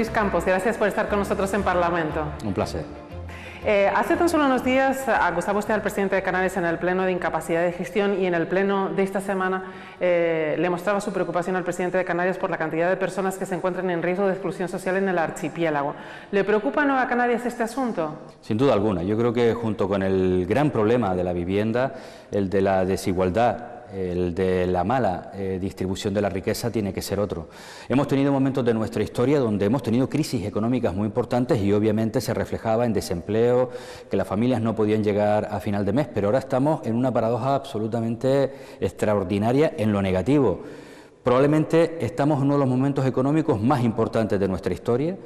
Luis Campos, gracias por estar con nosotros en Parlamento. Un placer. Hace tan solo unos días acusaba usted al presidente de Canarias en el pleno de incapacidad de gestión y en el pleno de esta semana le mostraba su preocupación al presidente de Canarias por la cantidad de personas que se encuentran en riesgo de exclusión social en el archipiélago. ¿Le preocupa a Nueva Canarias este asunto? Sin duda alguna. Yo creo que junto con el gran problema de la vivienda, el de la desigualdad, el de la mala distribución de la riqueza tiene que ser otro. Hemos tenido momentos de nuestra historia donde hemos tenido crisis económicas muy importantes y obviamente se reflejaba en desempleo, que las familias no podían llegar a final de mes, pero ahora estamos en una paradoja absolutamente extraordinaria en lo negativo. Probablemente estamos en uno de los momentos económicos más importantes de nuestra historia.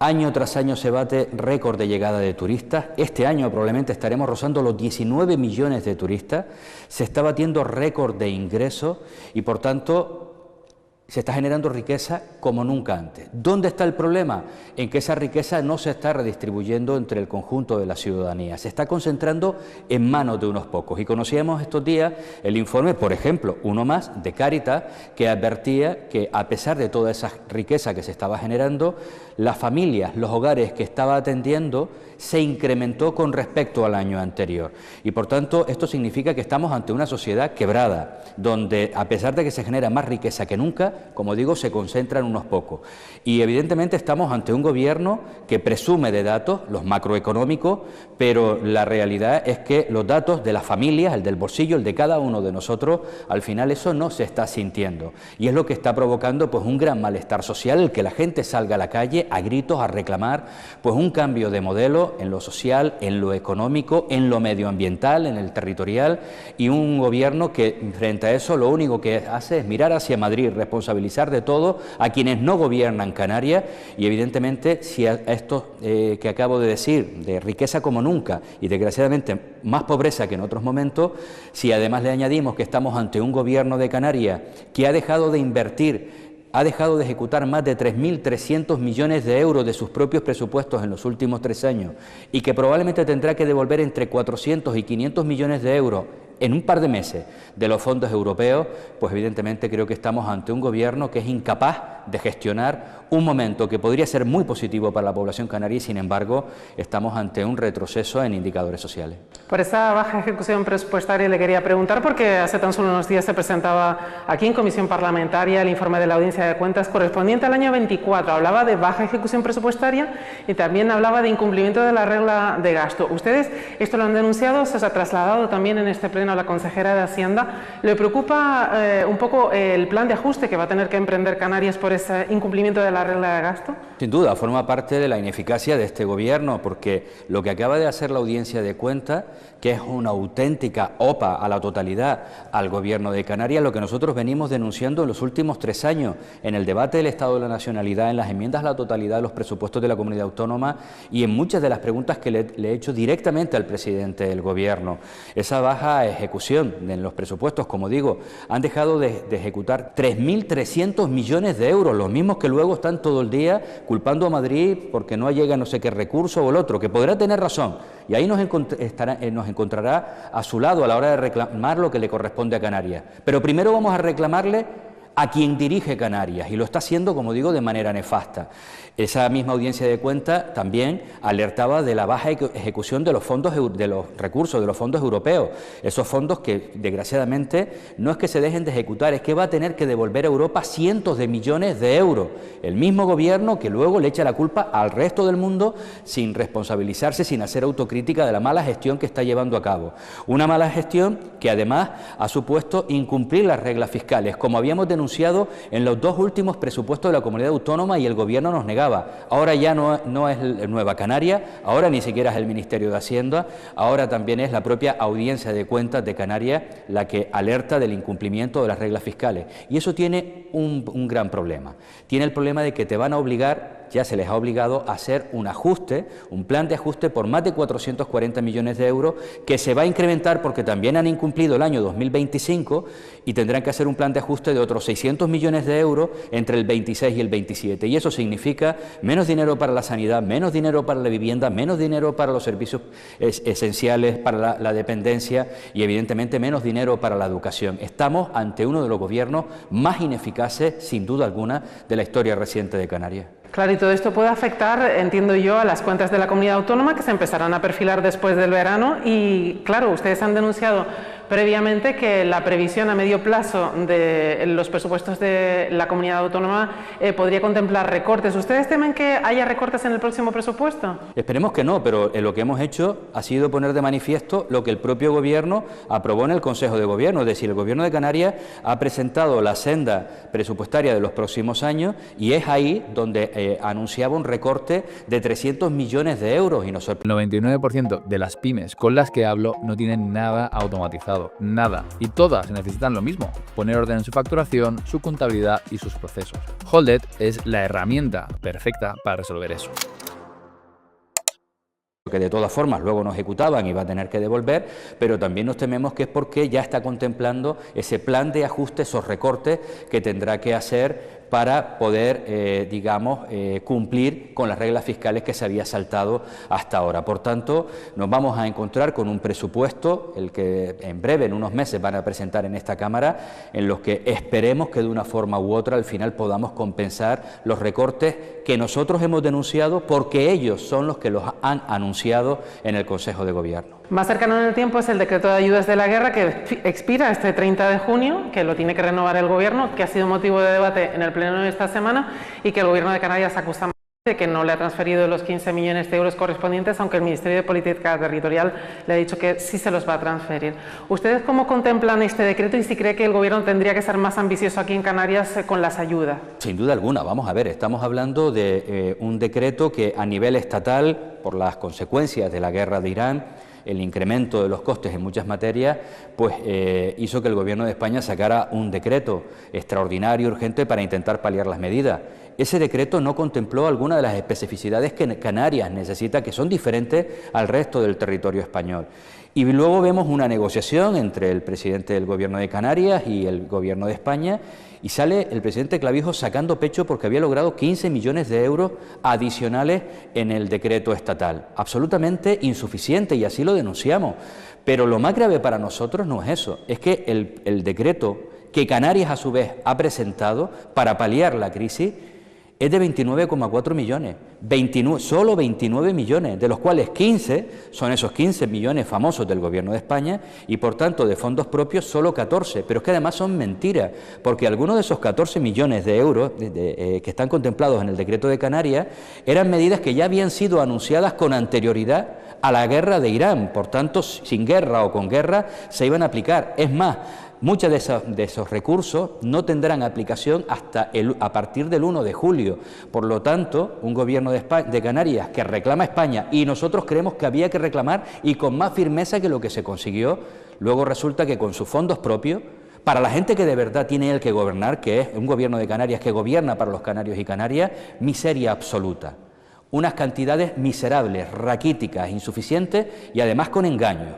Año tras año se bate récord de llegada de turistas. Este año probablemente estaremos rozando los 19 millones de turistas. Se está batiendo récord de ingresos y, por tanto, se está generando riqueza como nunca antes. ¿Dónde está el problema? En que esa riqueza no se está redistribuyendo entre el conjunto de la ciudadanía. Se está concentrando en manos de unos pocos. Y conocíamos estos días el informe, por ejemplo, uno más, de Cáritas, que advertía que a pesar de toda esa riqueza que se estaba generando, las familias, los hogares que estaba atendiendo se incrementó con respecto al año anterior. Y por tanto, esto significa que estamos ante una sociedad quebrada, donde a pesar de que se genera más riqueza que nunca, como digo, se concentran unos pocos. Y evidentemente estamos ante un gobierno que presume de datos, los macroeconómicos, pero la realidad es que los datos de las familias, el del bolsillo, el de cada uno de nosotros, al final eso no se está sintiendo. Y es lo que está provocando pues un gran malestar social, el que la gente salga a la calle a gritos a reclamar pues un cambio de modelo en lo social, en lo económico, en lo medioambiental, en el territorial, y un gobierno que frente a eso lo único que hace es mirar hacia Madrid, responsabilizar de todo a quienes no gobiernan Canarias. Y evidentemente si a esto que acabo de decir, de riqueza como nunca y desgraciadamente más pobreza que en otros momentos, si además le añadimos que estamos ante un gobierno de Canarias que ha dejado de invertir, ha dejado de ejecutar más de 3.300 millones de euros de sus propios presupuestos en los últimos 3 años y que probablemente tendrá que devolver entre 400 y 500 millones de euros en un par de meses de los fondos europeos, pues evidentemente creo que estamos ante un gobierno que es incapaz de gestionar un momento que podría ser muy positivo para la población canaria y, sin embargo, estamos ante un retroceso en indicadores sociales. Por esa baja ejecución presupuestaria le quería preguntar, porque hace tan solo unos días se presentaba aquí en comisión parlamentaria el informe de la Audiencia de Cuentas correspondiente al año 24. Hablaba de baja ejecución presupuestaria y también hablaba de incumplimiento de la regla de gasto. Ustedes esto lo han denunciado, se os ha trasladado también en este pleno a la consejera de Hacienda. ¿Le preocupa un poco el plan de ajuste que va a tener que emprender Canarias por ese incumplimiento de la regla de gasto? Sin duda, forma parte de la ineficacia de este gobierno, porque lo que acaba de hacer la Audiencia de Cuentas, que es una auténtica OPA a la totalidad al gobierno de Canarias, lo que nosotros venimos denunciando en los últimos 3 años, en el debate del Estado de la Nacionalidad, en las enmiendas a la totalidad de los presupuestos de la comunidad autónoma y en muchas de las preguntas que le he hecho directamente al presidente del gobierno. Esa baja ejecución en los presupuestos, como digo, han dejado de ejecutar 3.300 millones de euros, los mismos que luego están todo el día culpando a Madrid porque no llega no sé qué recurso o el otro, que podrá tener razón, y ahí nos encontrará a su lado a la hora de reclamar lo que le corresponde a Canarias. Pero primero vamos a reclamarle a quien dirige Canarias, y lo está haciendo, como digo, de manera nefasta. Esa misma Audiencia de Cuentas también alertaba de la baja ejecución de los fondos, de los recursos de los fondos europeos, esos fondos que desgraciadamente no es que se dejen de ejecutar, es que va a tener que devolver a Europa cientos de millones de euros, el mismo gobierno que luego le echa la culpa al resto del mundo sin responsabilizarse, sin hacer autocrítica de la mala gestión que está llevando a cabo. Una mala gestión que además ha supuesto incumplir las reglas fiscales, como habíamos denunciado en los 2 últimos presupuestos de la comunidad autónoma, y el gobierno nos negaba. Ahora ya no es Nueva Canarias, ahora ni siquiera es el Ministerio de Hacienda, ahora también es la propia Audiencia de Cuentas de Canarias la que alerta del incumplimiento de las reglas fiscales. Y eso tiene un gran problema. Tiene el problema de que te van a obligar, ya se les ha obligado a hacer un ajuste, un plan de ajuste por más de 440 millones de euros, que se va a incrementar porque también han incumplido el año 2025 y tendrán que hacer un plan de ajuste de otros 600 millones de euros entre el 26 y el 27. Y eso significa menos dinero para la sanidad, menos dinero para la vivienda, menos dinero para los servicios esenciales, para la dependencia y evidentemente menos dinero para la educación. Estamos ante uno de los gobiernos más ineficaces, sin duda alguna, de la historia reciente de Canarias. Claro, y todo esto puede afectar, entiendo yo, a las cuentas de la comunidad autónoma que se empezarán a perfilar después del verano y, claro, ustedes han denunciado previamente que la previsión a medio plazo de los presupuestos de la comunidad autónoma podría contemplar recortes. ¿Ustedes temen que haya recortes en el próximo presupuesto? Esperemos que no, pero lo que hemos hecho ha sido poner de manifiesto lo que el propio Gobierno aprobó en el Consejo de Gobierno. Es decir, el Gobierno de Canarias ha presentado la senda presupuestaria de los próximos años y es ahí donde anunciaba un recorte de 300 millones de euros. Y nos El 99% de las pymes con las que hablo no tienen nada automatizado. Nada. Y todas necesitan lo mismo, poner orden en su facturación, su contabilidad y sus procesos. Holded es la herramienta perfecta para resolver eso. Que de todas formas luego no ejecutaban y va a tener que devolver, pero también nos tememos que es porque ya está contemplando ese plan de ajuste, esos recortes que tendrá que hacer para poder, cumplir con las reglas fiscales que se había saltado hasta ahora. Por tanto, nos vamos a encontrar con un presupuesto, el que en breve, en unos meses, van a presentar en esta Cámara, en los que esperemos que de una forma u otra al final podamos compensar los recortes que nosotros hemos denunciado porque ellos son los que los han anunciado en el Consejo de Gobierno. Más cercano en el tiempo es el decreto de ayudas de la guerra que expira este 30 de junio, que lo tiene que renovar el Gobierno, que ha sido motivo de debate en el Pleno de esta semana y que el Gobierno de Canarias acusa de que no le ha transferido los 15 millones de euros correspondientes, aunque el Ministerio de Política Territorial le ha dicho que sí se los va a transferir. ¿Ustedes cómo contemplan este decreto y si cree que el Gobierno tendría que ser más ambicioso aquí en Canarias con las ayudas? Sin duda alguna, vamos a ver, estamos hablando de un decreto que a nivel estatal, por las consecuencias de la guerra de Irán, el incremento de los costes en muchas materias, pues hizo que el Gobierno de España sacara un decreto extraordinario, urgente, para intentar paliar las medidas. Ese decreto no contempló algunas de las especificidades que Canarias necesita, que son diferentes al resto del territorio español. Y luego vemos una negociación entre el presidente del Gobierno de Canarias y el Gobierno de España, y sale el presidente Clavijo sacando pecho porque había logrado 15 millones de euros adicionales en el decreto estatal. Absolutamente insuficiente, y así lo denunciamos. Pero lo más grave para nosotros no es eso, es que el decreto que Canarias a su vez ha presentado para paliar la crisis es de 29,4 millones, solo 29 millones, de los cuales 15 son esos 15 millones famosos del Gobierno de España y por tanto de fondos propios solo 14, pero es que además son mentiras, porque algunos de esos 14 millones de euros que están contemplados en el decreto de Canarias eran medidas que ya habían sido anunciadas con anterioridad a la guerra de Irán, por tanto sin guerra o con guerra se iban a aplicar. Es más, muchos de esos recursos no tendrán aplicación hasta a partir del 1 de julio. Por lo tanto, un Gobierno de Canarias que reclama a España, y nosotros creemos que había que reclamar y con más firmeza que lo que se consiguió, luego resulta que con sus fondos propios, para la gente que de verdad tiene él que gobernar, que es un Gobierno de Canarias que gobierna para los canarios y Canarias, miseria absoluta. Unas cantidades miserables, raquíticas, insuficientes y además con engaños.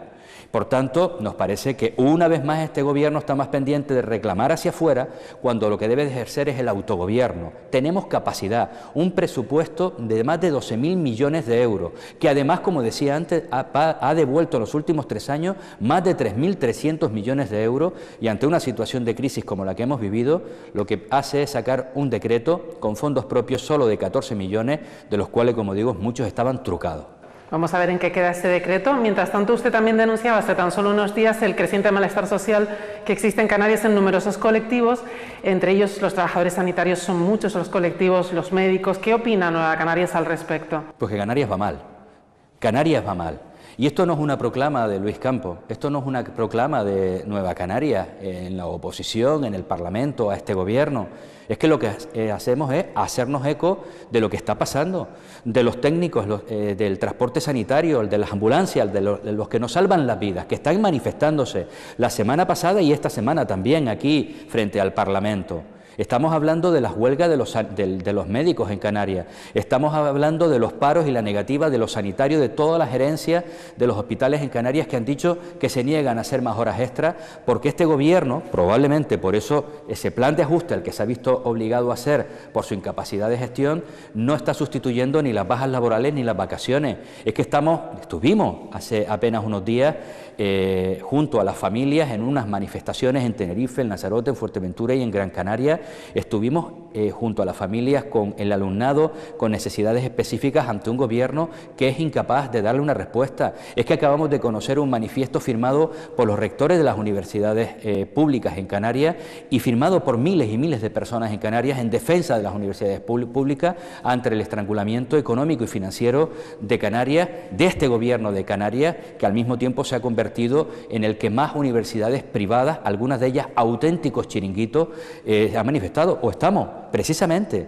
Por tanto, nos parece que una vez más este Gobierno está más pendiente de reclamar hacia afuera cuando lo que debe de ejercer es el autogobierno. Tenemos capacidad, un presupuesto de más de 12.000 millones de euros, que además, como decía antes, ha devuelto en los últimos 3 años más de 3.300 millones de euros, y ante una situación de crisis como la que hemos vivido, lo que hace es sacar un decreto con fondos propios solo de 14 millones, de los cuales, como digo, muchos estaban trucados. Vamos a ver en qué queda este decreto. Mientras tanto, usted también denunciaba hace tan solo unos días el creciente malestar social que existe en Canarias en numerosos colectivos, entre ellos los trabajadores sanitarios. Son muchos los colectivos, los médicos. ¿Qué opina Nueva Canarias al respecto? Pues que Canarias va mal. Canarias va mal. Y esto no es una proclama de Luis Campos, esto no es una proclama de Nueva Canarias en la oposición, en el Parlamento, a este Gobierno. Es que lo que hacemos es hacernos eco de lo que está pasando, de los técnicos, del transporte sanitario, de las ambulancias, de los que nos salvan las vidas, que están manifestándose la semana pasada y esta semana también aquí frente al Parlamento. Estamos hablando de las huelgas de los médicos en Canarias, estamos hablando de los paros y la negativa de los sanitarios, de todas las gerencias de los hospitales en Canarias que han dicho que se niegan a hacer más horas extras, porque este Gobierno, probablemente por eso ese plan de ajuste al que se ha visto obligado a hacer por su incapacidad de gestión, no está sustituyendo ni las bajas laborales ni las vacaciones. Es que estuvimos hace apenas unos días junto a las familias en unas manifestaciones en Tenerife, en Lanzarote, en Fuerteventura y en Gran Canaria, estuvimos junto a las familias, con el alumnado, con necesidades específicas ante un gobierno que es incapaz de darle una respuesta. Es que acabamos de conocer un manifiesto firmado por los rectores de las universidades públicas en Canarias y firmado por miles y miles de personas en Canarias en defensa de las universidades públicas ante el estrangulamiento económico y financiero de Canarias, de este gobierno de Canarias, que al mismo tiempo se ha convertido en el que más universidades privadas, algunas de ellas auténticos chiringuitos, ha manifestado. O estamos precisamente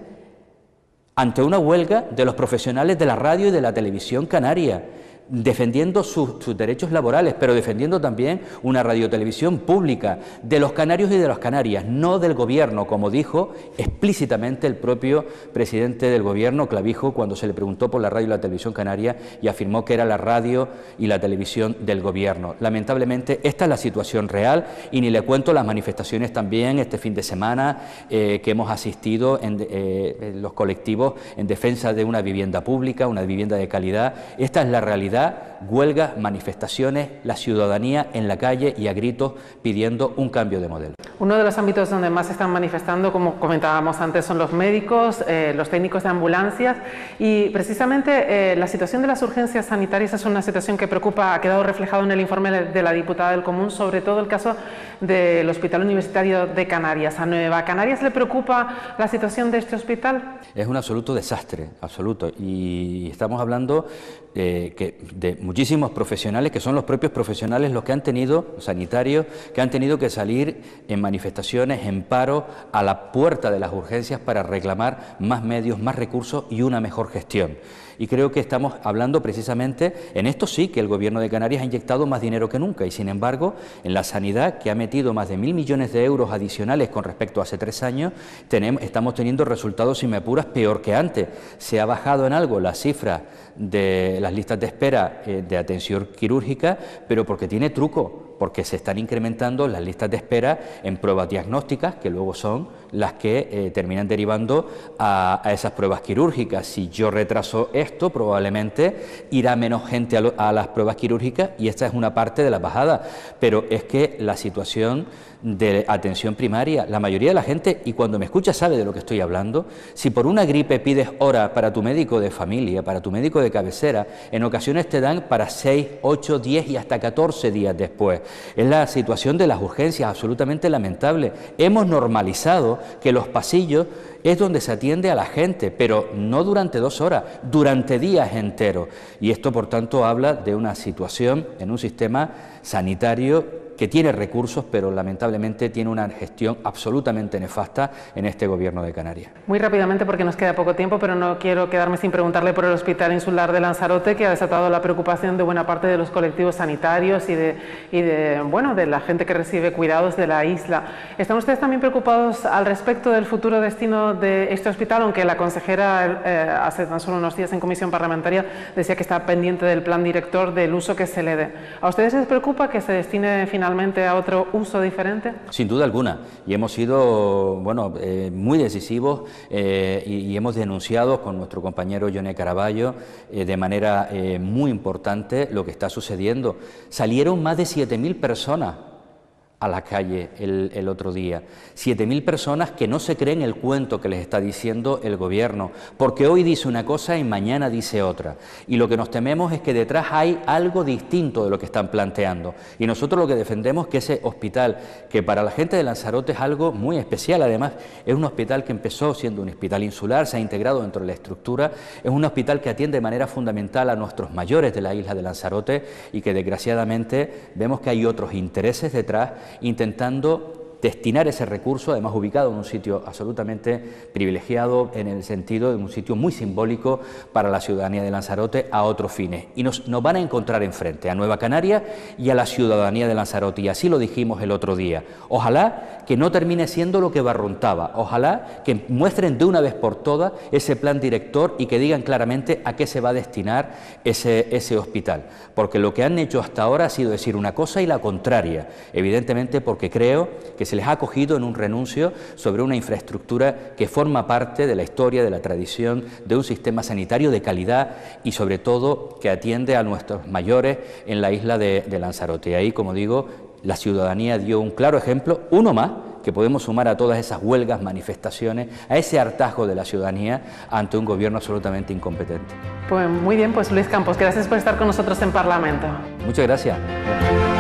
ante una huelga de los profesionales de la radio y de la televisión canaria, defendiendo sus derechos laborales, pero defendiendo también una radiotelevisión pública de los canarios y de las canarias, no del gobierno, como dijo explícitamente el propio presidente del gobierno, Clavijo, cuando se le preguntó por la radio y la televisión canaria, y afirmó que era la radio y la televisión del gobierno. Lamentablemente esta es la situación real, y ni le cuento las manifestaciones también este fin de semana que hemos asistido en los colectivos en defensa de una vivienda pública, una vivienda de calidad. Esta es la realidad. Huelgas, manifestaciones, la ciudadanía en la calle y a gritos pidiendo un cambio de modelo. Uno de los ámbitos donde más se están manifestando, como comentábamos antes, son los médicos, los técnicos de ambulancias, y precisamente la situación de las urgencias sanitarias es una situación que preocupa, ha quedado reflejado en el informe de la diputada del Común, sobre todo el caso del Hospital Universitario de Canarias. ¿A Nueva Canarias le preocupa la situación de este hospital? Es un absoluto desastre, absoluto, y estamos hablando de muchísimos profesionales, que son los propios profesionales los que han tenido, sanitarios, que han tenido que salir en manifestaciones, en paro, a la puerta de las urgencias para reclamar más medios, más recursos y una mejor gestión. Y creo que estamos hablando precisamente, en esto sí que el Gobierno de Canarias ha inyectado más dinero que nunca, y sin embargo, en la sanidad, que ha metido más de 1.000 millones de euros adicionales con respecto a hace 3 años, estamos teniendo resultados, si me apuras, peor que antes. Se ha bajado en algo la cifra de las listas de espera de atención quirúrgica, pero porque tiene truco, porque se están incrementando las listas de espera en pruebas diagnósticas, que luego son las que terminan derivando a esas pruebas quirúrgicas. Si yo retraso esto, probablemente irá menos gente a las pruebas quirúrgicas, y esta es una parte de la bajada. Pero es que la situación de atención primaria, la mayoría de la gente, y cuando me escucha sabe de lo que estoy hablando, si por una gripe pides hora para tu médico de familia, para tu médico de cabecera, en ocasiones te dan para 6, 8, 10 y hasta 14 días después. Es la situación de las urgencias, absolutamente lamentable. Hemos normalizado que los pasillos es donde se atiende a la gente, pero no durante 2 horas, durante días enteros. Y esto, por tanto, habla de una situación en un sistema sanitario que tiene recursos, pero lamentablemente tiene una gestión absolutamente nefasta en este Gobierno de Canarias. Muy rápidamente, porque nos queda poco tiempo, pero no quiero quedarme sin preguntarle por el Hospital Insular de Lanzarote, que ha desatado la preocupación de buena parte de los colectivos sanitarios y de la gente que recibe cuidados de la isla. ¿Están ustedes también preocupados al respecto del futuro destino de este hospital? Aunque la consejera hace tan solo unos días en comisión parlamentaria decía que está pendiente del plan director del uso que se le dé. ¿A ustedes les preocupa que se destine finalmente a otro uso diferente? Sin duda alguna, y hemos sido muy decisivos y hemos denunciado con nuestro compañero Yone Caraballo de manera muy importante lo que está sucediendo. Salieron más de 7.000 personas a la calle el otro día. 7.000 personas que no se creen el cuento que les está diciendo el Gobierno, porque hoy dice una cosa y mañana dice otra. Y lo que nos tememos es que detrás hay algo distinto de lo que están planteando. Y nosotros lo que defendemos es que ese hospital, que para la gente de Lanzarote es algo muy especial, además es un hospital que empezó siendo un hospital insular, se ha integrado dentro de la estructura, es un hospital que atiende de manera fundamental a nuestros mayores de la isla de Lanzarote, y que desgraciadamente vemos que hay otros intereses detrás, intentando destinar ese recurso, además ubicado en un sitio absolutamente privilegiado, en el sentido de un sitio muy simbólico para la ciudadanía de Lanzarote, a otros fines. Y nos van a encontrar enfrente, a Nueva Canarias y a la ciudadanía de Lanzarote, y así lo dijimos el otro día. Ojalá que no termine siendo lo que barruntaba, ojalá que muestren de una vez por todas ese plan director y que digan claramente a qué se va a destinar ese hospital, porque lo que han hecho hasta ahora ha sido decir una cosa y la contraria, evidentemente porque creo que se les ha acogido en un renuncio sobre una infraestructura que forma parte de la historia, de la tradición, de un sistema sanitario de calidad y sobre todo que atiende a nuestros mayores en la isla de Lanzarote. Y ahí, como digo, la ciudadanía dio un claro ejemplo, uno más, que podemos sumar a todas esas huelgas, manifestaciones, a ese hartazgo de la ciudadanía ante un gobierno absolutamente incompetente. Pues muy bien, pues Luis Campos, gracias por estar con nosotros en Parlamento. Muchas gracias.